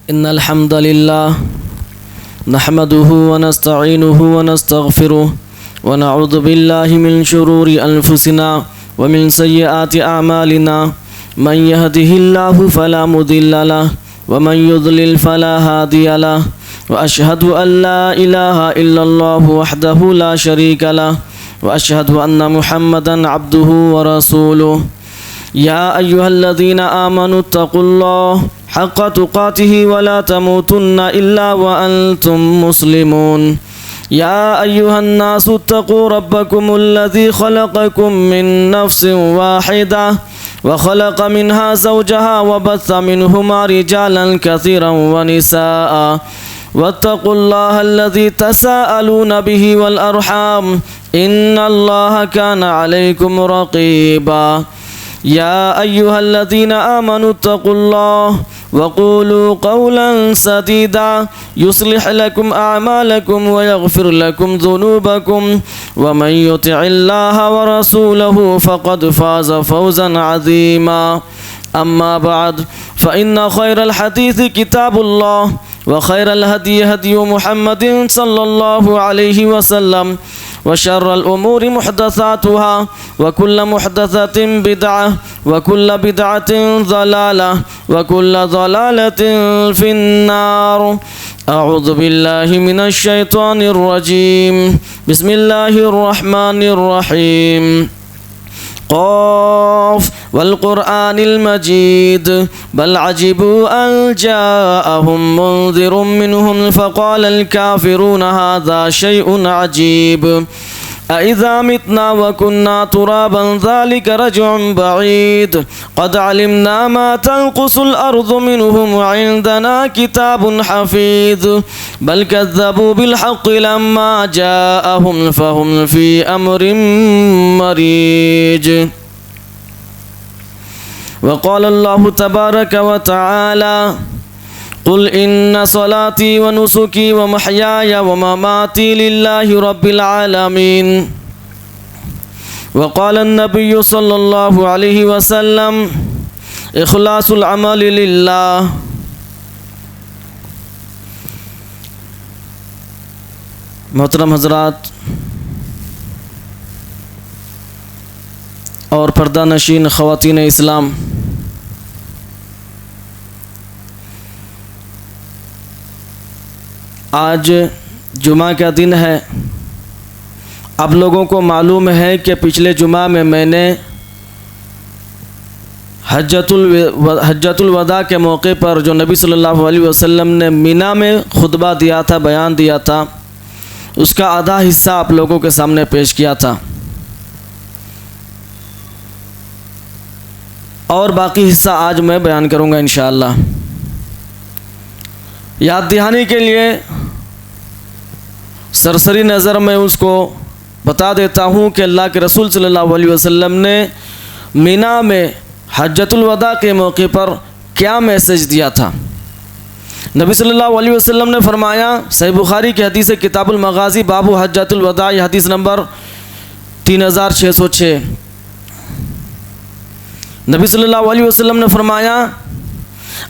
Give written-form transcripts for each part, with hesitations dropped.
इन्नल हम्दुलिल्लाह नहमदुहु व नस्तईनुहु व नस्तगफिरुह व नऊज़ु बिल्लाहि मिन शुरूरि अनफुसिना व मिन सय्यिआति अअमालिना मन यहदिहिल्लाहु फला मुदिल्ल लहु व मन युद्लिल फला हादिय लहु व अशहदु अल्ला इलाहा इल्लल्लाहु वहदहु ला शरीका लहु व अशहदु अन्ना मुहम्मदन अब्दुहु व रसूलुहु या अय्युहल्लज़ीना आमनु तक़ुल्लाह हक़्क़ तुक़ातिहि व ला तमूतुन्ना इल्ला व अंतुम मुस्लिमून या अय्युहन्नासु तक़ू रब्बकुमुल्लज़ी ख़लक़कुम मिन नफ़्सिन वाहिदा व ख़लक़ मिनहा ज़ौजहा व बस्स मिनहुमा रिजालन कसीरन व निसाअ वत्तक़ुल्लाहल्लज़ी तसाअलून बिही वल अर्हाम इन्नल्लाहा काना अलैकुम रक़ीबा या अय्युहल्लज़ीना आमनु तक़ुल्लाह वक़ूलू क़ौलन सदीदा युस्लिह लकुम अअमालकुम व यग़फिर लकुम ज़ुनूबकुम व मन युतिइल्लाहा व रसूलहु फ़क़द फ़ाज़ फ़ौज़न अज़ीमा अम्मा बअद फ़इन्न ख़ैरल हदीस किताबुल्लाह व खैरल हदी हदी मुहम्मदिन सल्लल्लाहु अलैहि वसल्लम व शर्रल उमूरि मुहदसातुहा व कुल्ल मुहदसतिन बिदअह व कुल्ल बिदअतिन ज़लालह व कुल्ल ज़लालतिन फिन्नार अऊज़ु बिल्लाहि मिनश शैतानिर रजीम बिस्मिल्लाहिर रहमानिर रहीम क़ाफ़ वल क़ुरआनिल मजीद बल अजिबू अन जाअहुम मुन्ज़िरुम मिनहुम फ़क़ालल काफ़िरूना हाज़ा शैउन अजीब अइज़ा मितना व कुन्ना तुराबन ज़ालिका रज्उन बईद क़द अलिमना मा तनक़ुसुल अर्ज़ु मिनहुम व इंदना किताबुन हफ़ीज़ बल कज़्ज़बू बिल हक़्क़ि लम्मा जाअहुम फ़हुम फ़ी अम्रिन मरीज व क़ाल अल्लाहु तबारक व तआला क़ुल इन्ना सलाती व नुसुकी व महयाय व ममाती लिल्लाहि रब्बिल आलमीन व क़ाल अन्नबिय्यु सल्लल्लाहु अलैहि वसल्लम इख़लासुल अमल लिल्लाह। मोहतरम हज़रात और पर्दा नशीन ख़वातीन इस्लाम, आज जुमा का दिन है। आप लोगों को मालूम है कि पिछले जुमा में मैंने हज्जतुल वदा के मौके पर जो नबी सल्लल्लाहु अलैहि वसल्लम ने मीना में खुतबा दिया था, बयान दिया था, उसका आधा हिस्सा आप लोगों के सामने पेश किया था और बाकी हिस्सा आज मैं बयान करूंगा इंशाअल्लाह। याद दहानी के लिए सरसरी नज़र में उसको बता देता हूँ कि अल्लाह के रसूल सल्लल्लाहु अलैहि वसल्लम ने मीना में हज्जतुल वदा के मौके पर क्या मैसेज दिया था। नबी सल्लल्लाहु अलैहि वसल्लम ने फरमाया, सही बुखारी की हदीस किताबुल मगाज़ी बाबू हज्जतुल वदा, हदीस नंबर 3606। नबी सल्लल्लाहु अलैहि वसल्लम ने फरमाया,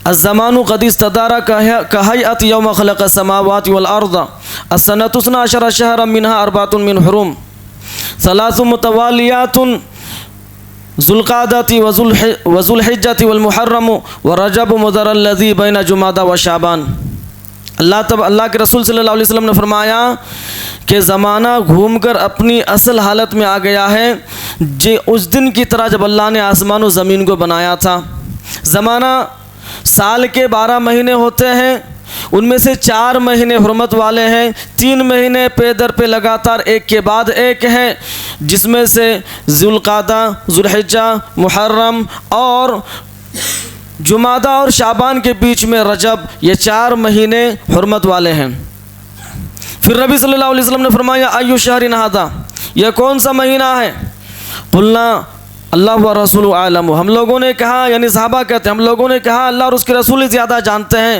अज़्ज़मानु क़द इस्तदारा कहयअत यौम ख़लक़ समावाति वल अर्ज़ अस्सनतु इस्ना अशरा शहरन मिनहा अर्बातुन मिन हुरुम सलासु मुतवालियातुन ज़ुल्क़ादति व ज़ुल्हिज्जति वल मुहर्रम व रजब मुदर अल्लज़ी बैन जुमादा व शाबान। अल्लाह के रसूल सल्लल्लाहु अलैहि वसल्लम ने फरमाया कि ज़माना घूमकर अपनी असल हालत में आ गया है जे उस दिन की तरह जब अल्लाह ने आसमान और ज़मीन को बनाया था। ज़माना साल के 12 महीने होते हैं, उनमें से 4 महीने हुर्मत वाले हैं, 3 महीने पे दर पे लगातार एक के बाद एक हैं, जिसमें से ज़ुल्क़ादा, ज़ुल्हिज्जा, मुहर्रम और जुमादा और शाबान के बीच में रजब, ये 4 महीने हुर्मत वाले हैं। फिर नबी सल्लल्लाहु अलैहि वसल्लम ने फरमाया, अय्यु शहरिन हादा, यह कौन सा महीना है? कुल्ना अल्लाह व रसूलु आलम, हम लोगों ने कहा, यानी सहाबा कहते हैं, हम लोगों ने कहा अल्लाह और उसके रसूल ज़्यादा जानते हैं।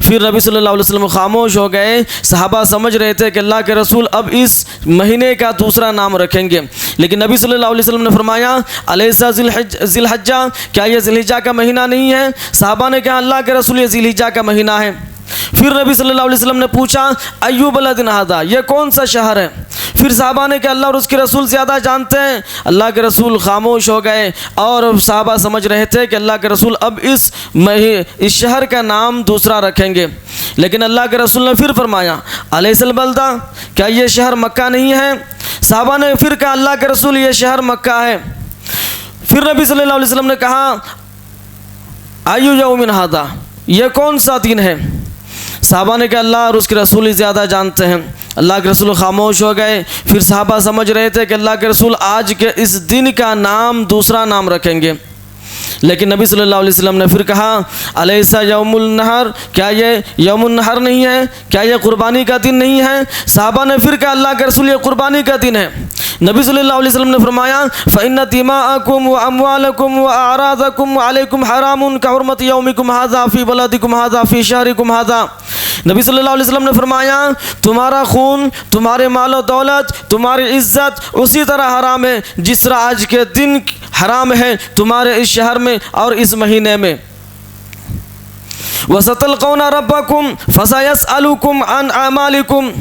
फिर नबी सल्लल्लाहु अलैहि वसल्लम खामोश हो गए। सहाबा समझ रहे थे कि अल्लाह के रसूल अब इस महीने का दूसरा नाम रखेंगे, लेकिन नबी सल्लल्लाहु अलैहि वसल्लम ने फरमाया अलैसा ज़िलहज्जा, क्या यह ज़िलहिज्जा का महीना नहीं है? सहाबा ने कहा अल्लाह के रसूल ये ज़िलहिज्जा का महीना है। फिर नबी सल्लल्लाहु अलैहि वसल्लम ने पूछा अय्यु बलदिन हादा, ये कौन सा शहर है? फिर सहाबा ने कहा अल्लाह और उसके रसूल ज़्यादा जानते हैं। अल्लाह के रसूल खामोश हो गए और सहाबा समझ रहे थे कि अल्लाह के रसूल अब इस शहर का नाम दूसरा रखेंगे, लेकिन अल्लाह के रसूल ने फिर फरमाया अलैसल बल्दा, क्या ये शहर मक्का नहीं है? सहाबा ने फिर कहा अल्लाह के रसूल ये शहर मक्का है। फिर नबी सल्लल्लाहु अलैहि वसल्लम ने कहा अय्यु यौमिन हादा, ये कौन सा दिन है? सहाबा ने कहा अल्लाह और उसके रसूल ही ज़्यादा जानते हैं। अल्लाह के रसूल खामोश हो गए। फिर सहाबा समझ रहे थे कि अल्लाह के रसूल आज के इस दिन का नाम दूसरा नाम रखेंगे, लेकिन नबी सल्लल्लाहु अलैहि वसल्लम ने फिर कहा अलैसा यौमुल नहर, क्या ये यौमुल नहर नहीं है? क्या ये कुर्बानी का दिन नहीं है? सहाबा ने फिर कहा अल्लाह के रसूल ये कुर्बानी का दिन है। नबी सल्लल्लाहु अलैहि वसल्लम ने फरमाया फ़इन्न दिमाअकुम व अमवालकुम व अरादकुम अलैकुम हरामुन कहुरमति यौमिकुम हाज़ा फ़ी बलदिकुम हाज़ा फ़ी शहरिकुम हाज़ा। नबी सल्लल्लाहु अलैहि वसल्लम ने फरमाया तुम्हारा खून, तुम्हारे मालो दौलत, तुम्हारी इज्जत उसी तरह हराम है जिस तरह आज के दिन हराम है तुम्हारे इस शहर में और इस महीने में। वसतलक़ौना रब्बकुम फसयसअलुकुम अन अमालिकुम,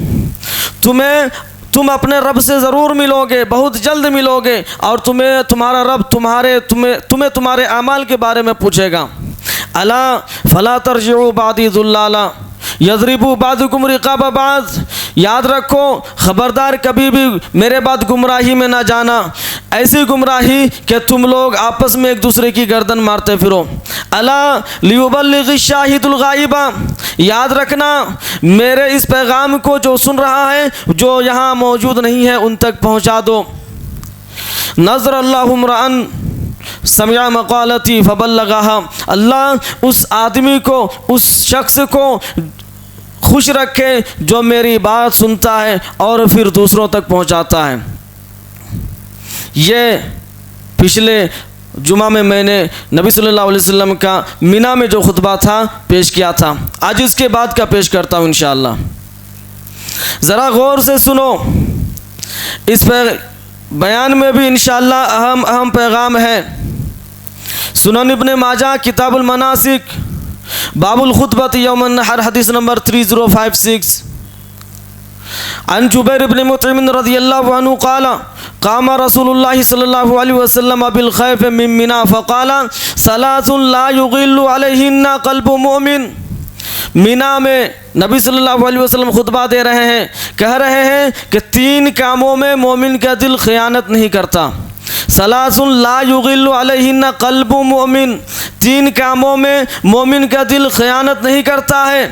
तुम अपने रब से ज़रूर मिलोगे, बहुत जल्द मिलोगे, और तुम्हारा रब तुम्हारे अमाल के बारे में पूछेगा। अला फला तरजिउ बादी ज़ुल्लाला यज़रिबु बादुकुम रिक़ाब बाज़, याद रखो ख़बरदार कभी भी मेरे बाद गुमराही में ना जाना, ऐसी गुमराही कि तुम लोग आपस में एक दूसरे की गर्दन मारते फिरो। अला लियुबल्लिग़ि शाहिदुल गाइबा, याद रखना मेरे इस पैगाम को जो सुन रहा है, जो यहाँ मौजूद नहीं है, उन तक पहुँचा दो। नज़र अल्लाहु इम्राअन समिअ मक़ालती फ़बल्लग़हा, अल्लाह उस आदमी को, उस शख्स को खुश रखे जो मेरी बात सुनता है और फिर दूसरों तक पहुंचाता है। ये पिछले जुमा में मैंने नबी सल्लल्लाहु अलैहि वसल्लम का मिना में जो खुतबा था पेश किया था, आज इसके बाद का पेश करता हूँ इंशाअल्लाह। ज़रा गौर से सुनो, इस बयान में भी इंशाअल्लाह अहम पैगाम है। सुनन इब्ने माजा किताबुल मनासिक बाबुल खुतबत यौमुन नहर हदीस नंबर 3056 अन जुबैर इब्न मुतइम रज़ियल्लाहु अन्हु क़ाला क़ामा रसूलुल्लाह सल्लल्लाहु अलैहि वसल्लम बिल खैफ मिन मिना फ़क़ाला सलासुन ला युग़िल्लु अलैहिन्ना क़ल्बु मुमिन। मीना में नबी सल्लल्लाहु अलैहि वसल्लम खुतबा दे रहे हैं, कह रहे हैं कि 3 कामों में मोमिन का दिल खयानत नहीं करता। सलासुन ला युग़िल्लु अलैहिन्ना क़ल्बु मुमिन, 3 कामों में मोमिन का दिल खयानत नहीं करता है।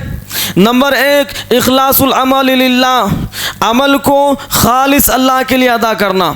नंबर 1 इखलासुल अमल लिल्लाह, अमल को खालिस अल्लाह के लिए अदा करना,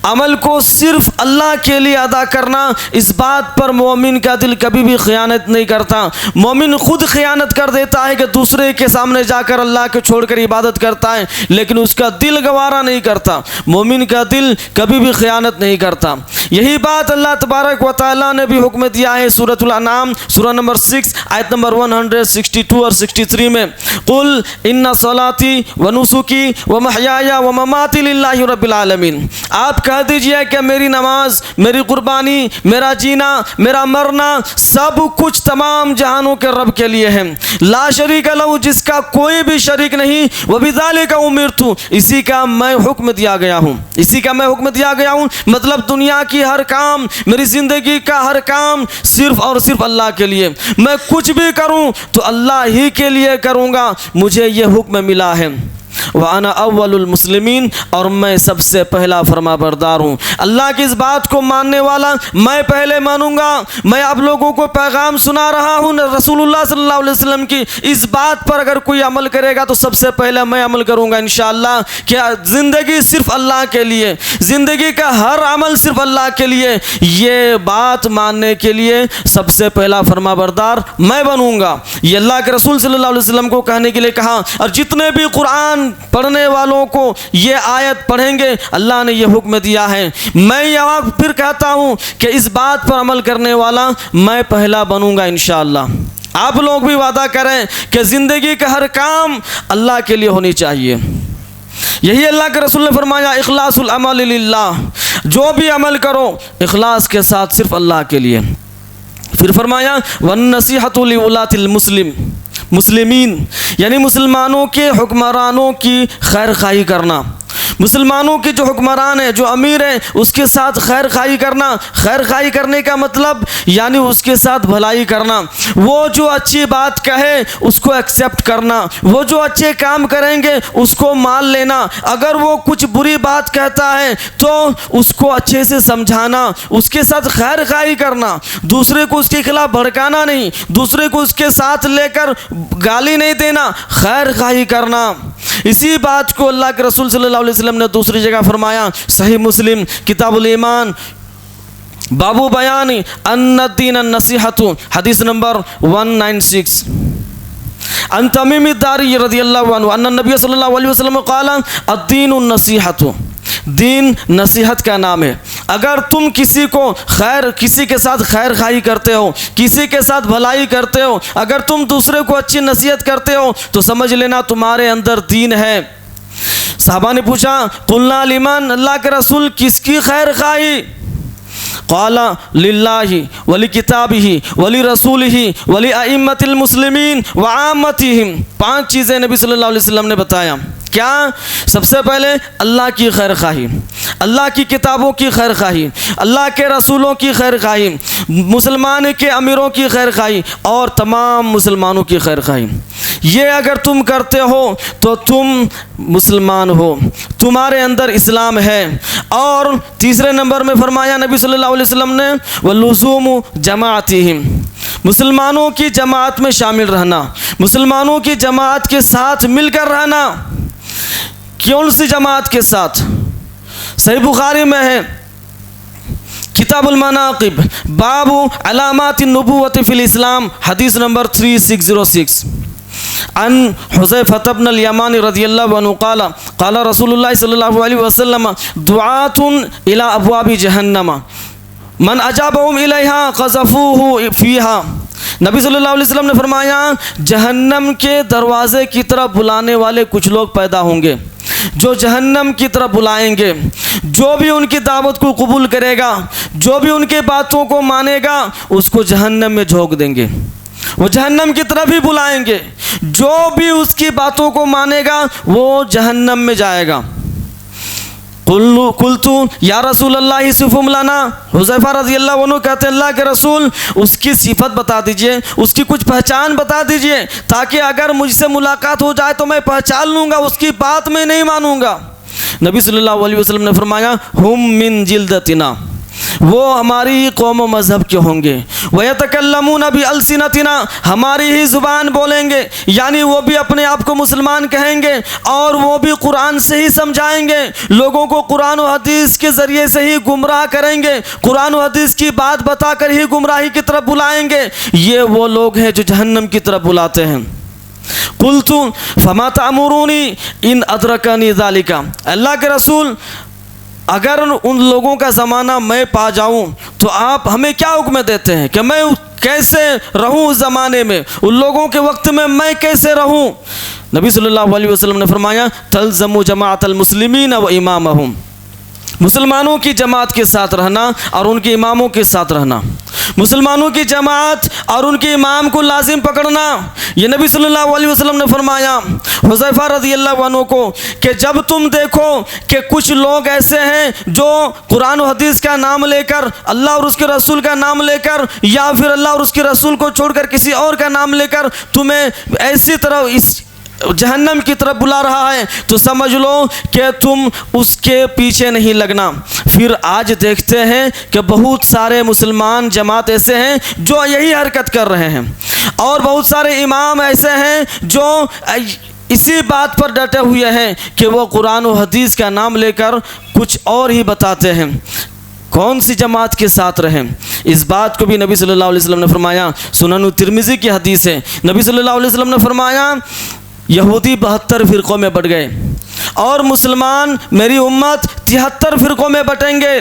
अमल को सिर्फ अल्लाह के लिए अदा करना। इस बात पर मोमिन का दिल कभी भी खयानत नहीं करता। मोमिन खुद खयानत कर देता है कि दूसरे के सामने जाकर अल्लाह को छोड़कर इबादत करता है, लेकिन उसका दिल गवारा नहीं करता। मोमिन का दिल कभी भी खयानत नहीं करता। यही बात अल्लाह तबारक व तआला ने भी हुक्म दिया है सूरतुल अनाम सूरह नंबर 6 आयत नंबर 162 और 63 में, कुल इन्ना सलाती व नुसुकी व महयाया व ममाती लिल्लाहि रब्बिल आलमीन। आप कह दीजिए कि मेरी नमाज, मेरी कुर्बानी, मेरा जीना, मेरा मरना, सब कुछ तमाम जहानों के रब के लिए है। ला शरीक लहू, जिसका कोई भी शरीक नहीं, व बिज़ालिका उमिरतु, इसी का मैं हुक्म दिया गया हूँ, इसी का मैं हुक्म दिया गया हूँ। मतलब दुनिया की हर काम, मेरी ज़िंदगी का हर काम सिर्फ और सिर्फ अल्लाह के लिए। मैं कुछ भी करूँ तो अल्लाह ही के लिए करूँगा, मुझे ये हुक्म मिला है। वाना अव्वलुल मुस्लिमीन, और मैं सबसे पहला फरमाबरदार हूँ। अल्लाह की इस बात को मानने वाला मैं पहले मानूंगा। मैं आप लोगों को पैगाम सुना रहा हूँ रसूलुल्लाह सल्लल्लाहु अलैहि वसल्लम की, इस बात पर अगर कोई अमल करेगा तो सबसे पहले मैं अमल करूँगा इंशाअल्लाह। क्या ज़िंदगी सिर्फ अल्लाह के लिए, ज़िंदगी का हर अमल सिर्फ अल्लाह के लिए, ये बात मानने के लिए सबसे पहला फरमाबरदार मैं बनूँगा। ये अल्लाह के रसूल सल्लल्लाहु अलैहि वसल्लम को कहने के लिए कहा। और जितने भी कुरान पढ़ने वालों को ये आयत पढ़ेंगे, अल्लाह ने ये हुक्म दिया है। मैं यहाँ फिर कहता हूँ कि इस बात पर अमल करने वाला मैं पहला बनूँगा इंशाअल्लाह। आप लोग भी वादा करें कि ज़िंदगी का हर काम अल्लाह के लिए होनी चाहिए। यही अल्लाह के रसूल ने फरमाया, इखलासुल अमल लिल्लाह, जो भी अमल करो इखलास के साथ सिर्फ अल्लाह के लिए। फिर फरमाया वन नसीहतु लिउलातिल मुस्लिमीन, यानी मुसलमानों के हुक्मरानों की खैर खाही करना। मुसलमानों के जो हुक्मरान है, जो अमीर है, उसके साथ खैर खाही करना। खैर खाही करने का मतलब यानी उसके साथ भलाई करना। वो जो अच्छी बात कहे उसको एक्सेप्ट करना, वो जो अच्छे काम करेंगे उसको मान लेना। अगर वो कुछ बुरी बात कहता है तो उसको अच्छे से समझाना, उसके साथ खैर खाही करना, दूसरे को उसके खिलाफ भड़काना नहीं, दूसरे को उसके साथ लेकर गाली नहीं देना, खैर खाही करना। इसी बात को अल्लाह के रसूल सल्लल्लाहु अलैहि वसल्लम ने दूसरी जगह फरमाया, सही मुस्लिम किताबुल ईमान बाबू बयान अन्नद्दीन नसीहतु, हदीस नंबर 196। अन तमीम दारी रज़ियल्लाहु अन्हु अन्न नबी सल्लल्लाहु अलैहि वसल्लम क़ाला अद्दीनु नसीहतु, दीन नसीहत का नाम है। अगर तुम किसी के साथ खैर खाई करते हो, किसी के साथ भलाई करते हो, अगर तुम दूसरे को अच्छी नसीहत करते हो तो समझ लेना तुम्हारे अंदर दीन है। साहबा ने पूछा कुल्ना लिमन, अल्लाह के रसूल किसकी खैर खाई? क़ाला लिल्लाहि वली किताबिही वली रसूलिही वली अइम्मतिल मुस्लिमीन व आम्मतिहिम। 5 चीज़ें नबी सल्लल्लाहु अलैहि वसल्लम ने बताया। क्या? सबसे पहले अल्लाह की खैर खाही, अल्लाह की किताबों की खैर खाही, अल्लाह के रसूलों की खैर खाही, मुसलमान के अमीरों की खैर खाही और तमाम मुसलमानों की खैर खाही। ये अगर तुम करते हो तो तुम मुसलमान हो, तुम्हारे अंदर इस्लाम है। और तीसरे नंबर में फरमाया नबी सल्लल्लाहु अलैहि वसल्लम ने वलुज़ूमु जमाअतिहिम, मुसलमानों की जमात में शामिल रहना, मुसलमानों की जमात के साथ मिलकर रहना। कौन सी जमात के साथ? सही बुखारी में है किताबुल मनाक़िब बाबू अलामातिन नबुव्वति फिल इस्लाम, हदीस नंबर 3606। अन हुज़ैफ़ा इब्न अल-यमानी रज़ियल्लाहु अन्हु क़ाला क़ाला रसूलुल्लाह सल्लल्लाहु अलैहि वसल्लम दुआतुन इला अब्वाबि जहन्नम मन अजाबहुम इलैहा क़ज़फ़ूहु फ़ीहा। नबी सल्लल्लाहु अलैहि वसल्लम ने फरमाया जहन्नम के दरवाज़े की तरफ बुलाने वाले कुछ लोग पैदा होंगे जो जहन्नम की तरफ बुलाएंगे। जो भी उनकी दावत को कबूल करेगा, जो भी उनके बातों को मानेगा, उसको जहन्नम में झोंक देंगे, वो जहन्नम की तरफ ही बुलाएंगे। जो भी उसकी बातों को मानेगा वो जहन्नम में जाएगा। कुल्तु या रसूल अल्लाह सिफ़ुम लना, हुज़ैफ़ा रज़ियल्लाहु अन्हु कहते हैं अल्लाह के रसूल उसकी सिफत बता दीजिए, उसकी कुछ पहचान बता दीजिए, ताकि अगर मुझसे मुलाकात हो जाए तो मैं पहचान लूँगा, उसकी बात मैं नहीं मानूँगा। नबी सल्लल्लाहु अलैहि वसल्लम ने फरमाया हुम मिन जिल्दतिना, वो हमारी कौम व मज़हब के होंगे। वयतकल्लमून बि अलसिनतिना, हमारी ही ज़ुबान बोलेंगे, यानी वो भी अपने आप को मुसलमान कहेंगे और वो भी कुरान से ही समझाएंगे, लोगों को कुरान और हदीस के ज़रिए से ही गुमराह करेंगे, कुरान और हदीस की बात बताकर ही गुमराही की तरफ बुलाएंगे। ये वो लोग हैं जो जहन्नम की तरफ बुलाते हैं। कुल्तु फमा तामुरूनी इन अदरकनी ज़ालिका, अल्लाह के रसूल अगर उन लोगों का ज़माना मैं पा जाऊं तो आप हमें क्या हुक्म देते हैं कि मैं कैसे रहूं उस ज़माने में, उन लोगों के वक्त में मैं कैसे रहूं? नबी सल्लल्लाहु अलैहि वसल्लम ने फरमाया तल्ज़मु जमाअतल मुस्लिमीन व इमामहुम, मुसलमानों की जमात के साथ रहना और उनके इमामों के साथ रहना, मुसलमानों की जमात और उनके इमाम को लाजिम पकड़ना। ये नबी सल्लल्लाहु अलैहि वसल्लम ने फरमाया हुज़ैफ़ा रज़ियल्लाहु अन्हु को कि जब तुम देखो कि कुछ लोग ऐसे हैं जो कुरान और हदीस का नाम लेकर, अल्लाह और उसके रसूल का नाम लेकर, या फिर अल्लाह और उसके रसूल को छोड़कर किसी और का नाम लेकर तुम्हें ऐसी तरह इस जहन्नम की तरफ बुला रहा है, तो समझ लो कि तुम उसके पीछे नहीं लगना। फिर आज देखते हैं कि बहुत सारे मुसलमान जमात ऐसे हैं जो यही हरकत कर रहे हैं और बहुत सारे इमाम ऐसे हैं जो इसी बात पर डटे हुए हैं कि वो कुरान और हदीस का नाम लेकर कुछ और ही बताते हैं। कौन सी जमात के साथ रहें, इस बात को भी नबी सल्लल्लाहु अलैहि वसल्लम ने फरमाया। सुनन तिरमिज़ी की हदीस है, नबी सल्लल्लाहु अलैहि वसल्लम ने फरमाया यहूदी 72 फ़िरक़ों में बढ़ गए और मुसलमान मेरी उम्मत 73 फ़िरक़ों में बटेंगे।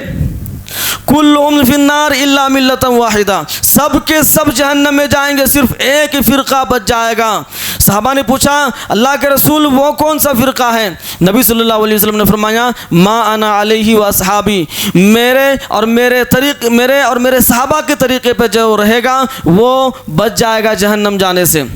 कुल्लुहुम फिन्नार इल्ला मिल्लतन वाहिदा, सब के सब जहन्नम में जाएंगे, सिर्फ एक ही फ़िरका बच जाएगा। सहाबा ने पूछा अल्लाह के रसूल वो कौन सा फ़िरका है? नबी सल्लल्लाहु अलैहि वसल्लम ने फरमाया मा अना अलैहि व अस्हाबी, मेरे और मेरे सहाबा के तरीक़े पे जो रहेगा वो बच जाएगा जहन्नम जाने से।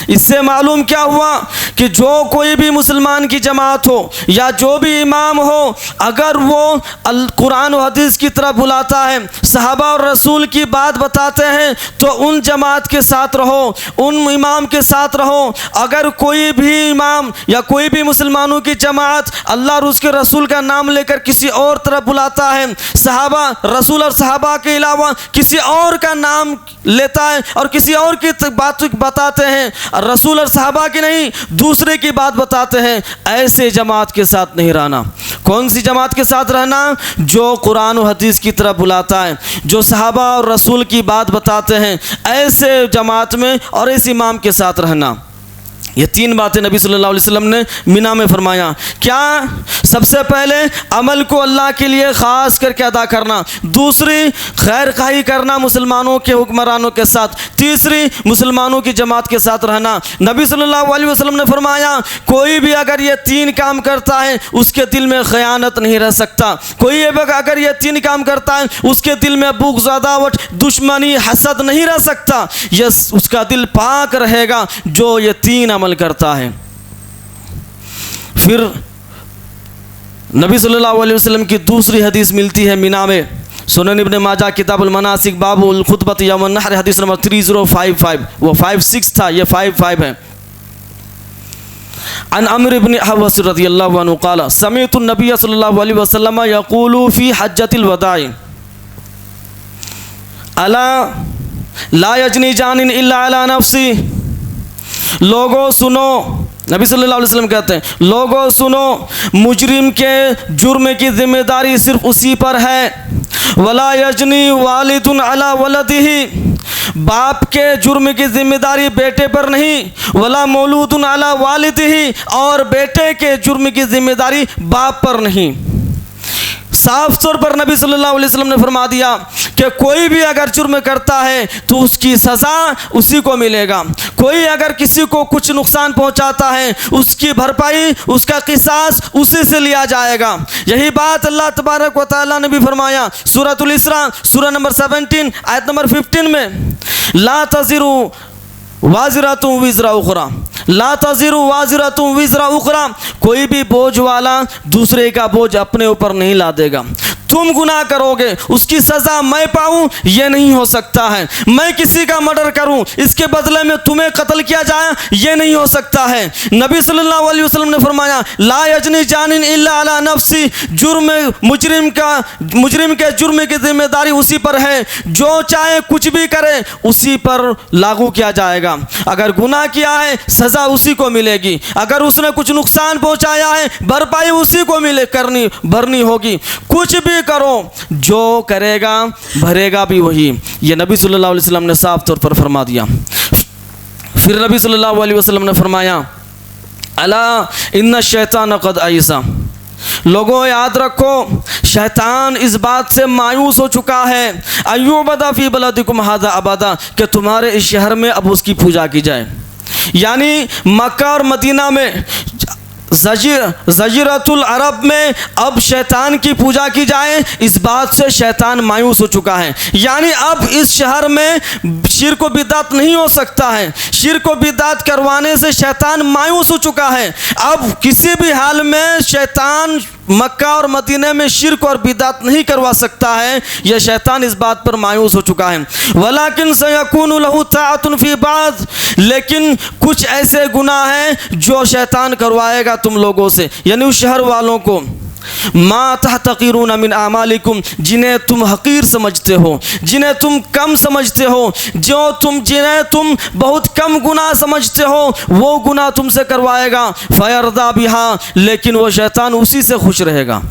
इससे मालूम क्या हुआ कि जो कोई भी मुसलमान की जमात हो या जो भी इमाम हो, अगर वो कुरान और हदीस की तरफ बुलाता है, सहाबा और रसूल की बात बताते हैं, तो उन जमात के साथ रहो, उन इमाम के साथ रहो। अगर कोई भी इमाम या कोई भी मुसलमानों की जमात अल्लाह और उसके रसूल का नाम लेकर किसी और तरफ बुलाता है, सहाबा रसूल और सहाबा के अलावा किसी और का नाम लेता है और किसी और की बात बताते हैं, रसूल और सहाबा की नहीं दूसरे की बात बताते हैं, ऐसे जमात के साथ नहीं रहना। कौन सी जमात के साथ रहना? जो कुरान और हदीस की तरफ बुलाता है, जो सहाबा और रसूल की बात बताते हैं, ऐसे जमात में और ऐसे इमाम के साथ रहना। ये तीन बातें नबी सल्लल्लाहु अलैहि वसल्लम ने मिना में फरमाया। क्या? सबसे पहले अमल को अल्लाह के लिए ख़ास करके अदा करना, दूसरी खैर खाही करना मुसलमानों के हुक्मरानों के साथ, तीसरी मुसलमानों की जमात के साथ रहना। नबी सल्लल्लाहु अलैहि वसल्लम ने फरमाया कोई भी अगर ये तीन काम करता है उसके दिल में ख़यानत नहीं रह सकता। कोई अगर ये तीन काम करता है उसके दिल में बुग़्ज़, अदावत, दुश्मनी, हसद नहीं रह सकता। ये उसका दिल पाक रहेगा जो ये तीन अमल करता है। फिर नबी सल्लल्लाहु अलैहि वसल्लम की दूसरी हदीस मिलती है मिना में, सुनन इब्न माजा किताबुल मनासिक बाबुल खुतबत यौमुन नहर, हदीस नंबर 3055। वो 56 था, ये 55 है। अन अम्र इब्न हवस रज़ियल्लाहु अन्हु क़ाल समिअतु नबी सल्लल्लाहु अलैहि वसल्लम यक़ूलु फ़ी हज्जतिल वदाई अला ला यजनी जानिन इल्ला अला नफ्सी। लोगों सुनो, नबी सल्लल्लाहु अलैहि वसल्लम कहते हैं लोगों सुनो, मुजरिम के जुर्म की जिम्मेदारी सिर्फ उसी पर है। वला यजनी वालिदुन अला वलदिही, बाप के जुर्म की जिम्मेदारी बेटे पर नहीं। वला मौलूदुन अला वालिदिही, और बेटे के जुर्म की जिम्मेदारी बाप पर नहीं। साफ तौर पर नबी सल्लल्लाहु अलैहि वसल्लम ने फरमा दिया कि कोई भी अगर जुर्म करता है तो उसकी सज़ा उसी को मिलेगा। कोई अगर किसी को कुछ नुकसान पहुंचाता है उसकी भरपाई, उसका किसास उसी से लिया जाएगा। यही बात अल्लाह तबारक व तआला ने भी फरमाया सूरतुल इसरा सूरा नंबर 17 आयत नंबर 15 में, ला तज़िरु वाज़िरतुन विज़रा उख़रा, ला तज़िरु वाज़िरतुन विज़रा उख़रा, कोई भी बोझ वाला दूसरे का बोझ अपने ऊपर नहीं ला देगा। तुम गुनाह करोगे उसकी सज़ा मैं पाऊँ ये नहीं हो सकता है। मैं किसी का मर्डर करूँ इसके बदले में तुम्हें कत्ल किया जाए ये नहीं हो सकता है। नबी सल्लल्लाहु अलैहि वसल्लम ने फरमाया ला यजनी जानिन इल्ला अला नफ्सी, मुजरिम के जुर्म की जिम्मेदारी उसी पर है, जो चाहे कुछ भी करे उसी पर लागू किया जाएगा। अगर गुनाह किया है सज़ा उसी को मिलेगी, अगर उसने कुछ नुकसान पहुँचाया है भरपाई उसी को भरनी होगी। कुछ भी करो, जो करेगा भरेगा भी वही। ये नबी सल्लल्लाहु अलैहि वसल्लम ने साफ तौर पर फरमा दिया। फिर नबी सल्लल्लाहु अलैहि वसल्लम ने फरमाया अला इन्ना शैतान क़द आइसा, लोगों याद रखो शैतान इस बात से मायूस हो चुका है, अय्युबदा फी बलदिकुम हादा अबदा, कि तुम्हारे इस शहर में अब उसकी पूजा की जाए। यानी मक्का और मदीना में ज़जीरतुल अरब में अब शैतान की पूजा की जाए, इस बात से शैतान मायूस हो चुका है। यानी अब इस शहर में शिर्क व बिदअत नहीं हो सकता है। शिर्क व बिदअत करवाने से शैतान मायूस हो चुका है। अब किसी भी हाल में शैतान मक्का और मदीने में शिर्क और बिदअत नहीं करवा सकता है। यह शैतान इस बात पर मायूस हो चुका है। वलाकिन सयकूनु लहु ताअतुन फी बाज़, लेकिन कुछ ऐसे गुनाह हैं जो शैतान करवाएगा तुम लोगों से, यानी उस शहर वालों को। मा तहतकीरून मिन आमालिकुम, जिन्हें तुम हकीर समझते हो, जिन्हें तुम कम समझते हो, जिन्हें तुम बहुत कम गुनाह समझते हो, वो गुनाह तुमसे करवाएगा। फयरदा बिहा, लेकिन वो शैतान उसी से खुश रहेगा।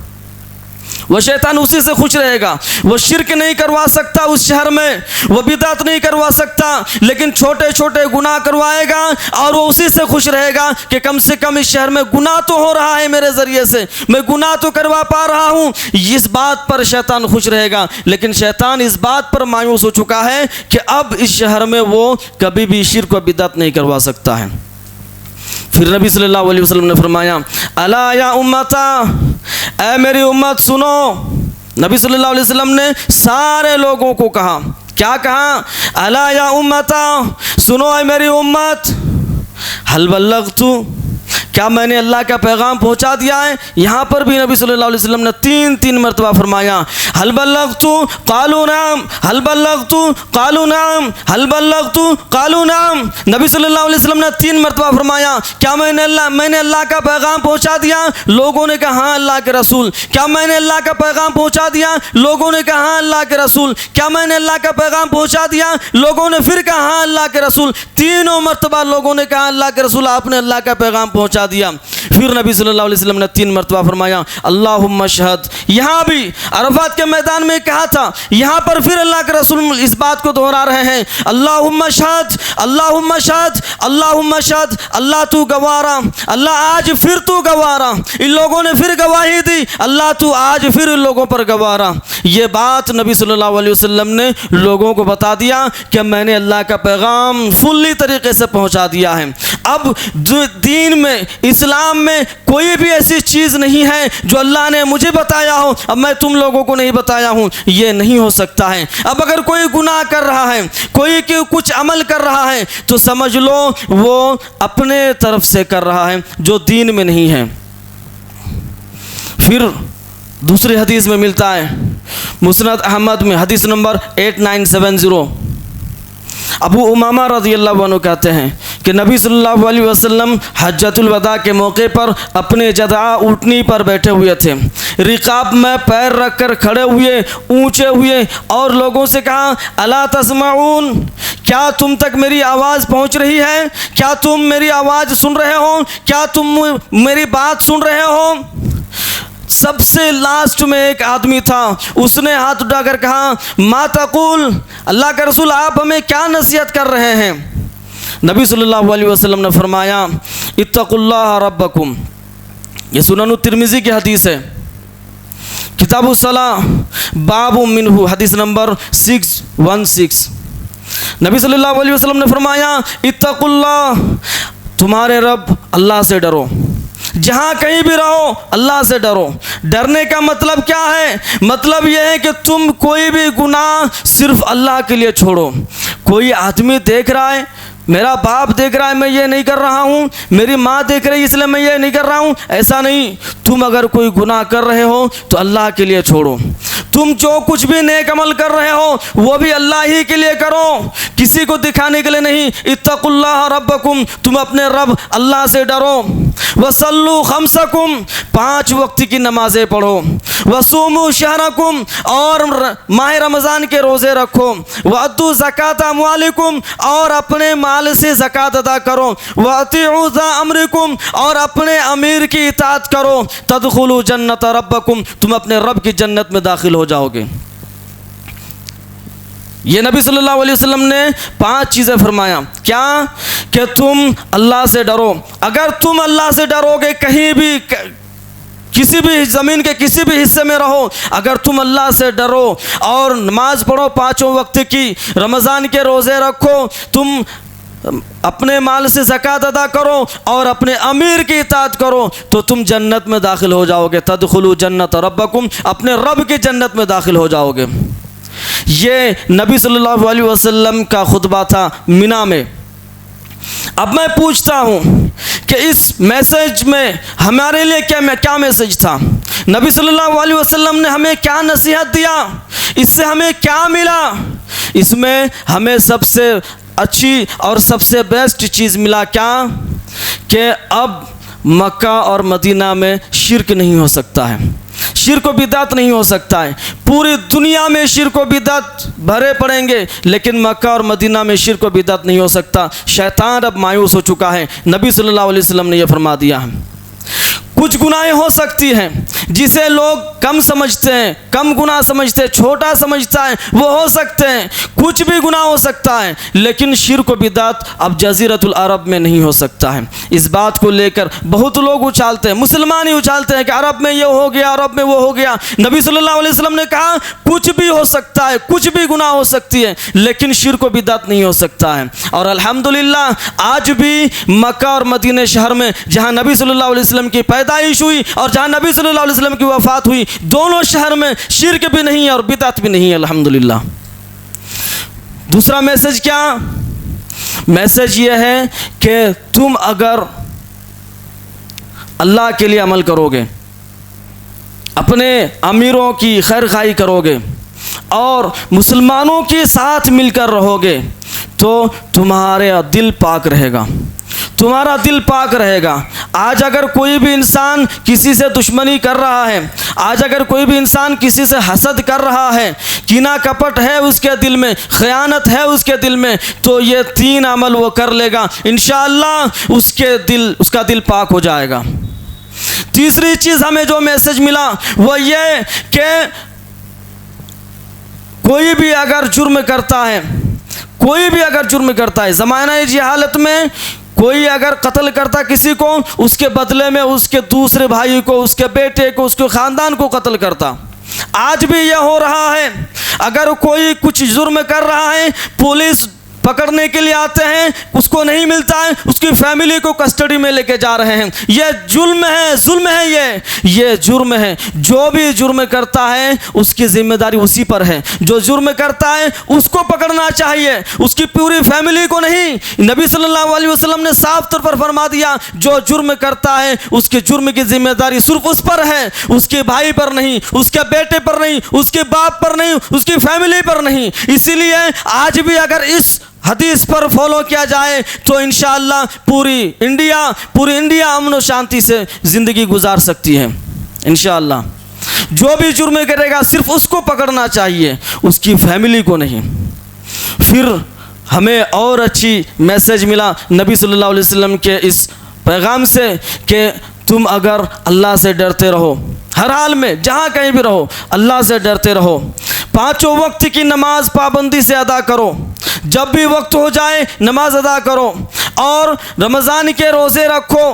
वह शैतान उसी से खुश रहेगा। वो शिरक नहीं करवा सकता उस शहर में, वो बिदअत नहीं करवा सकता, लेकिन छोटे छोटे गुनाह करवाएगा और वो उसी से खुश रहेगा कि कम से कम इस शहर में गुनाह तो हो रहा है मेरे ज़रिए से, मैं गुनाह तो करवा पा रहा हूँ। इस बात पर शैतान खुश रहेगा। लेकिन शैतान इस बात पर मायूस हो चुका है कि अब इस शहर में वो कभी भी शिरक व बिदअत नहीं करवा सकता है। फिर नबी सल्लल्लाहु अलैहि वसल्लम ने फरमाया, अला या उम्मता, ऐ मेरी उम्मत सुनो। नबी सल्लल्लाहु अलैहि वसल्लम ने सारे लोगों को कहा, क्या कहा? अला या उम्मता, सुनो ऐ मेरी उम्मत, हल बल्लगतु, क्या मैंने अल्लाह का पैगाम पहुंचा दिया है? यहाँ पर भी नबी सल्लल्लाहु अलैहि वसल्लम ने तीन मरतबा फरमाया, हल बल्लगतु क़ालू नअम, हल बल्लगतु क़ालू नअम, हल बल्लगतु क़ालू नअम। नबी सल्लल्लाहु अलैहि वसल्लम ने 3 मरतबा फरमाया, क्या मैंने अल्लाह का पैगाम पहुंचा दिया? लोगों ने कहा हाँ अल्लाह के रसूल। क्या मैंने अल्लाह का पैगाम पहुंचा दिया? लोगों ने कहा हाँ अल्लाह के रसूल। क्या मैंने अल्लाह का पैगाम पहुंचा दिया? लोगों ने फिर कहा हाँ अल्लाह के रसूल। तीनों मरतबा लोगों ने कहा अल्लाह के रसूल, आपने अल्लाह का पैगाम पहुंचा दिया। फिर नबी सल्लल्लाहु अलैहि वसल्लम ने 3 मरतबा फरमाया, अल्लाहुम्मा शहद। यहाँ भी अरफात के मैदान में कहा था, यहाँ पर फिर अल्लाह के रसूल इस बात को दोहरा रहे हैं, अल्लाहुम्मा शहद, अल्लाहुम्मा शहद, अल्लाहुम्मा शहद। अल्लाह तू गवारा, अल्लाह आज फिर तू गवारा। इन लोगों ने फिर गवाही दी, अल्लाह तू आज फिर इन लोगों पर गवारा। ये बात नबी सल्लल्लाहु अलैहि वसल्लम ने लोगों को बता दिया कि मैंने अल्लाह का पैगाम फुल्ली तरीके से पहुँचा दिया है। अब दीन में, इस्लाम में कोई भी ऐसी चीज़ नहीं है जो अल्लाह ने मुझे बताया हो अब मैं तुम लोगों को नहीं बताया हूँ, ये नहीं हो सकता है। अब अगर कोई गुनाह कर रहा है, कोई कुछ अमल कर रहा है, तो समझ लो वो अपने तरफ से कर रहा है जो दीन में नहीं है। फिर दूसरी हदीस में मिलता है, मुस्नद अहमद में हदीस नंबर 8970, अबू उमामा रज़ियल्लाहु अन्हु कहते हैं कि नबी सल्लल्लाहु अलैहि वसल्लम हज्जतुल वदा के मौके पर अपने जदा ऊँटनी पर बैठे हुए थे, रिकाब में पैर रखकर खड़े हुए, ऊंचे हुए और लोगों से कहा, अला तस्माऊन, क्या तुम तक मेरी आवाज़ पहुंच रही है? क्या तुम मेरी आवाज़ सुन रहे हो? क्या तुम मेरी बात सुन रहे हो? सबसे लास्ट में एक आदमी था, उसने हाथ उठाकर कहा, मा तक़ूल, अल्लाह के रसूल आप हमें क्या नसीहत कर रहे हैं? नबी सल्लल्लाहु अलैहि वसल्लम ने फरमाया, इत्तक़ुल्लाह रब्बकुम। ये सुनन तिर्मिज़ी की हदीस है, किताबुस्सलाह बाबु मिन्हु, हदीस नंबर 616। नबी सल्लल्लाहु अलैहि वसल्लम ने फरमाया, इत्तक़ुल्लाह, तुम्हारे रब अल्लाह से डरो, जहाँ कहीं भी रहो अल्लाह से डरो। डरने का मतलब क्या है? मतलब यह है कि तुम कोई भी गुनाह सिर्फ अल्लाह के लिए छोड़ो। कोई आदमी देख रहा है, मेरा बाप देख रहा है मैं ये नहीं कर रहा हूँ, मेरी माँ देख रही है इसलिए मैं ये नहीं कर रहा हूँ, ऐसा नहीं। तुम अगर कोई गुनाह कर रहे हो तो अल्लाह के लिए छोड़ो। तुम जो कुछ भी नेक अमल कर रहे हो वो भी अल्लाह ही के लिए करो, किसी को दिखाने के लिए नहीं। इत्तक़ुल्लाह रब्बकुम, तुम अपने रब अल्लाह से डरो। वसल्लु खम्सकुम, 5 वक्त की नमाज़ें पढ़ो। वसूमु शहरकुम, और माह रमज़ान के रोज़े रखो। वअद्दु ज़कात अम्वालिकुम, और अपने माल से ज़कात अदा करो। वअतिउ ज़ा अम्रिकुम, और अपने अमीर की इताअत करो। तदखुलु जन्नत रब्बकुम, तुम अपने रब की जन्नत में दाखिल हो जाओगे। ये नबी सल्लल्लाहु अलैहि वसल्लम ने 5 चीज़ें फरमाया। क्या? कि तुम अल्लाह से डरो। अगर तुम अल्लाह से डरोगे, कहीं भी किसी भी ज़मीन के किसी भी हिस्से में रहो, अगर तुम अल्लाह से डरो और नमाज पढ़ो 5 वक्त की, रमज़ान के रोज़े रखो, तुम अपने माल से ज़कात अदा करो और अपने अमीर की इताअत करो, तो तुम जन्नत में दाखिल हो जाओगे। तदखुलु जन्नत रब्बकुम, अपने रब की जन्नत में दाखिल हो जाओगे। ये नबी सल्लल्लाहु अलैहि वसल्लम का खुतबा था मिना में। अब मैं पूछता हूँ कि इस मैसेज में हमारे लिए क्या मैसेज था? नबी सल्लल्लाहु अलैहि वसल्लम ने हमें क्या नसीहत दिया? इससे हमें क्या मिला? इसमें हमें सबसे अच्छी और सबसे बेस्ट चीज़ मिला क्या? कि अब मक्का और मदीना में शिरक नहीं हो सकता है, शिरक व बिदअत नहीं हो सकता है। पूरी दुनिया में शिरक व बिदअत भरे पड़ेंगे, लेकिन मक्का और मदीना में शिरक व बिदअत नहीं हो सकता। शैतान अब मायूस हो चुका है। नबी सल्लल्लाहु अलैहि वसल्लम ने यह फरमा दिया है। कुछ गुनाहें हो सकती हैं जिसे लोग कम समझते हैं, कम गुनाह समझते हैं, छोटा समझता है, वो हो सकते हैं, कुछ भी गुनाह हो सकता है, लेकिन शिर्क व बिदअत अब जज़ीरतुल अरब में नहीं हो सकता है। इस बात को लेकर बहुत लोग उछालते हैं, मुसलमान ही उछालते हैं कि अरब में ये हो गया, अरब में वो हो गया। नबी सल्लल्लाहु अलैहि वसल्लम ने कहा कुछ भी हो सकता है, कुछ भी गुनाह हो सकती है, लेकिन शिर्क व बिदअत नहीं हो सकता है। और अल्हम्दुलिल्लाह आज भी मक्का और मदीने शहर में जहाँ नबी सल्लल्लाहु अलैहि वसल्लम की पैदाइश हुई और जहाँ नबी सल्लल्लाहु अलैहि वसल्लम की वफ़ात हुई, दोनों शहर में शिर्क भी नहीं है और बिदअत भी नहीं है, अल्हम्दुलिल्लाह। दूसरा मैसेज क्या? मैसेज ये है कि तुम अगर अल्लाह के लिए अमल करोगे, अपने अमीरों की खैरखाई करोगे और मुसलमानों के साथ मिलकर रहोगे, तो तुम्हारा दिल पाक रहेगा, तुम्हारा दिल पाक रहेगा। आज अगर कोई भी इंसान किसी से दुश्मनी कर रहा है, आज अगर कोई भी इंसान किसी से हसद कर रहा है, कीना कपट है उसके दिल में, खयानत है उसके दिल में, तो ये 3 अमल वो कर लेगा, इंशाअल्लाह उसका दिल पाक हो जाएगा। तीसरी चीज़ हमें जो मैसेज मिला वो ये कि कोई भी अगर जुर्म करता है, कोई भी अगर जुर्म करता है, ज़माना जहालत में कोई अगर कत्ल करता किसी को, उसके बदले में उसके दूसरे भाई को, उसके बेटे को, उसके ख़ानदान को कत्ल करता। आज भी यह हो रहा है। अगर कोई कुछ जुर्म कर रहा है, पुलिस पकड़ने के लिए आते हैं, उसको नहीं मिलता है, उसकी फैमिली को कस्टडी में लेके जा रहे हैं। यह जुल्म है, जुल्म है, ये जुर्म है। जो भी जुर्म करता है उसकी जिम्मेदारी उसी पर है। जो जुर्म करता है उसको पकड़ना चाहिए, उसकी पूरी फैमिली को नहीं। नबी सल्लल्लाहु अलैहि वसल्लम ने साफ तौर पर फरमा दिया, जो जुर्म करता है उसके जुर्म की जिम्मेदारी सिर्फ उस पर है, उसके भाई पर नहीं, उसके बेटे पर नहीं, उसके बाप पर नहीं, उसकी फैमिली पर नहीं। इसीलिए आज भी अगर इस हदीस पर फॉलो किया जाए तो इंशाअल्लाह पूरी इंडिया अमन और शांति से ज़िंदगी गुजार सकती है इंशाअल्लाह। जो भी जुर्म करेगा सिर्फ उसको पकड़ना चाहिए, उसकी फैमिली को नहीं। फिर हमें और अच्छी मैसेज मिला नबी सल्लल्लाहु अलैहि वसल्लम के इस पैगाम से कि तुम अगर अल्लाह से डरते रहो, हर हाल में जहाँ कहीं भी रहो अल्लाह से डरते रहो, 5 वक्त की नमाज पाबंदी से अदा करो, जब भी वक्त हो जाए नमाज अदा करो, और रमज़ान के रोज़े रखो,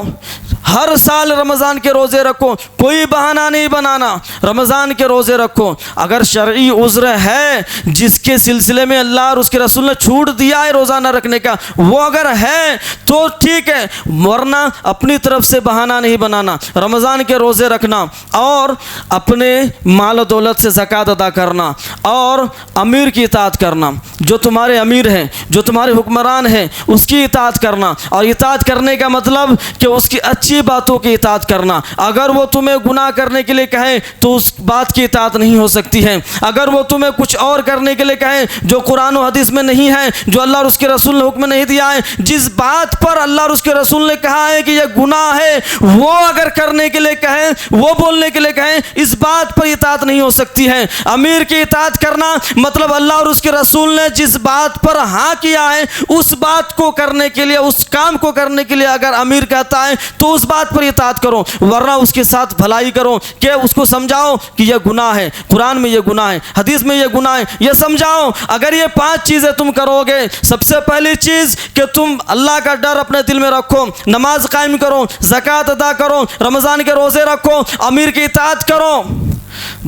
हर साल रमज़ान के रोज़े रखो, कोई बहाना नहीं बनाना, रमज़ान के रोज़े रखो। अगर शरई उज़्र है जिसके सिलसिले में अल्लाह और उसके रसूल ने छूट दिया है रोज़ा न रखने का, वो अगर है तो ठीक है, वरना अपनी तरफ से बहाना नहीं बनाना, रमज़ान के रोज़े रखना और अपने माल दौलत से ज़कात अदा करना और अमीर की इताअत करना। जो तुम्हारे अमीर हैं, जो तुम्हारे हुक्मरान हैं, उसकी इताअत करना। और इताअत करने का मतलब कि उसकी अच्छी बातों की इताअत करना। अगर वो तुम्हें गुनाह करने के लिए कहे तो उस बात की इताअत नहीं हो सकती है। अगर वो तुम्हें कुछ और करने के लिए कहे जो कुरान और हदीस में नहीं है, जो अल्लाह और उसके रसूल ने हुक्म नहीं दिया है, जिस बात पर अल्लाह और उसके रसूल ने कहा है कि यह गुनाह है, वो अगर करने के लिए कहे, वो बोलने के लिए कहे, इस बात पर इताअत नहीं हो सकती है। अमीर की इताअत करना मतलब अल्लाह और उसके रसूल ने जिस बात पर हाँ किया है उस बात को करने के लिए, उस काम को करने के लिए अगर अमीर कहता है तो उस बात पर इताअत करो, वरना उसके साथ भलाई करो कि उसको समझाओ कि यह गुनाह है, कुरान में यह गुनाह है, हदीस में यह गुनाह है, यह समझाओ। अगर ये 5 चीज़ें तुम करोगे, सबसे पहली चीज़ कि तुम अल्लाह का डर अपने दिल में रखो, नमाज कायम करो, ज़कात अदा करो, रमज़ान के रोज़े रखो, अमीर की इताअत करो,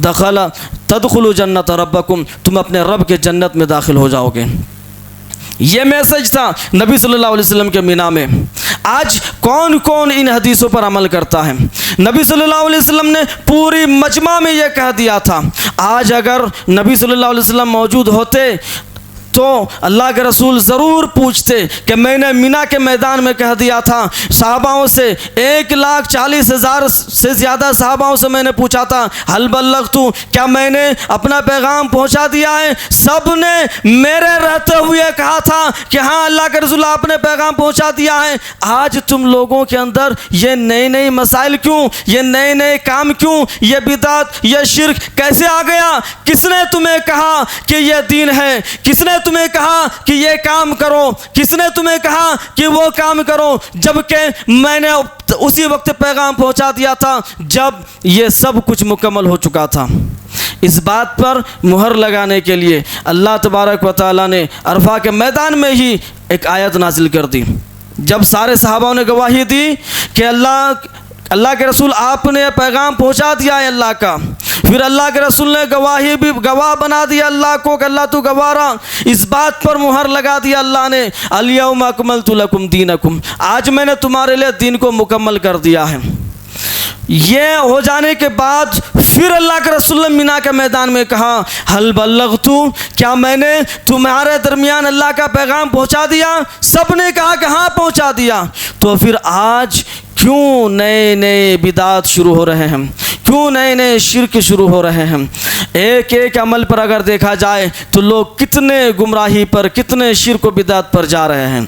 दखला तदखुलु जन्नत रब्बकुम, तुम अपने रब के जन्नत में दाखिल हो जाओगे। ये मैसेज था नबी सल्लल्लाहु अलैहि वसल्लम के मीना में। आज कौन कौन इन हदीसों पर अमल करता है? नबी सल्लल्लाहु अलैहि वसल्लम ने पूरी मजमा में यह कह दिया था। आज अगर नबी सल्लल्लाहु अलैहि वसल्लम मौजूद होते तो अल्लाह के रसूल ज़रूर पूछते कि मैंने मीना के मैदान में कह दिया था, सहाबाओं से 1,40,000 से ज़्यादा सहाबाओं से मैंने पूछा था, हल बल्लगतु, क्या मैंने अपना पैगाम पहुंचा दिया है? सब ने मेरे रहते हुए कहा था कि हाँ अल्लाह के रसूल आपने पैगाम पहुंचा दिया है। आज तुम लोगों के अंदर ये नए नए मसाइल क्यों, ये नए नए काम क्यों, ये बिदअत, ये शिर्क कैसे आ गया? किसने तुम्हें कहा कि यह दीन है? किसने तुम्हें कहा कि ये काम करो, किसने तुम्हें कहा कि वो काम करो, जबकि मैंने उसी वक्त पैगाम पहुंचा दिया था जब ये सब कुछ मुकम्मल हो चुका था। इस बात पर मुहर लगाने के लिए अल्लाह तबारक व तआला ने अरफा के मैदान में ही एक आयत नाजिल कर दी। जब सारे सहाबाओं ने गवाही दी कि अल्लाह के रसूल आपने पैगाम पहुंचा दिया है अल्लाह का, फिर अल्लाह के रसूल ने गवाही भी गवाह बना दिया अल्लाह को कि अल्लाह तू गवाह रहा। इस बात पर मुहर लगा दिया अल्लाह ने, अल-यौम अकमलतु लकुम दीनकुम, आज मैंने तुम्हारे लिए दीन को मुकम्मल कर दिया है। ये हो जाने के बाद फिर अल्लाह के रसूल ने मिना के मैदान में कहा, हल बल्लगतु, क्या मैंने तुम्हारे दरमियान अल्लाह का पैगाम पहुंचा दिया? सब ने कहा कि हाँ पहुंचा दिया। तो फिर आज क्यों नए नए बिदात शुरू हो रहे हैं, क्यों नए नए शिर्क शुरू हो रहे हैं? एक एक अमल पर अगर देखा जाए तो लोग कितने गुमराही पर, कितने शिर्क व बिदात पर जा रहे हैं।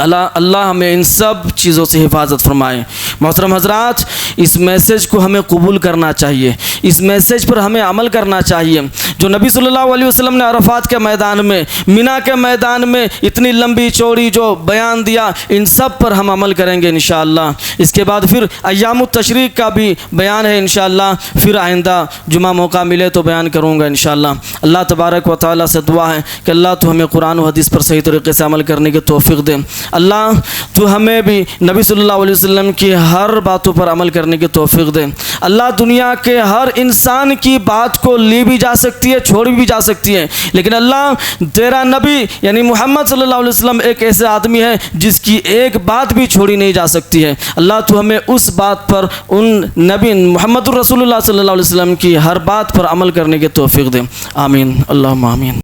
अल्लाह हमें इन सब चीज़ों से हिफाजत फरमाए। मोहतरम हजरात, इस मैसेज को हमें कबूल करना चाहिए, इस मैसेज पर हमें अमल करना चाहिए। जो नबी सल्लल्लाहु अलैहि वसल्लम ने अरफात के मैदान में, मिना के मैदान में इतनी लंबी चौड़ी जो बयान दिया, इन सब पर हम अमल करेंगे इंशाअल्लाह। इसके बाद फिर अय्यामुत तशरीक का भी बयान है इंशाअल्लाह, फिर आइंदा जुमा मौका मिले तो बयान करूँगा इंशाअल्लाह। अल्लाह तबारक व तआला से दुआ है कि अल्लाह तो हमें कुरान व हदीस पर सही तरीके से अमल करने की तौफीक दे। अल्लाह तो हमें भी नबी सल्लल्लाहु अलैहि वसल्लम की हर बातों पर अमल करने की तौफीक दे। अल्लाह दुनिया के हर इंसान की बात को ली भी जा सकती है, छोड़ी भी जा सकती है, लेकिन अल्लाह तेरा नबी यानी मोहम्मद सल्लल्लाहु अलैहि वसल्लम एक ऐसे आदमी है जिसकी एक बात भी छोड़ी नहीं जा सकती है। अल्लाह तो हमें उस बात पर, उन नबी मोहम्मद रसूलुल्लाह सल्लल्लाहु अलैहि वसल्लम की हर बात पर अमल करने की तौफीक दे। आमीन, अल्लाहुम्मा आमीन।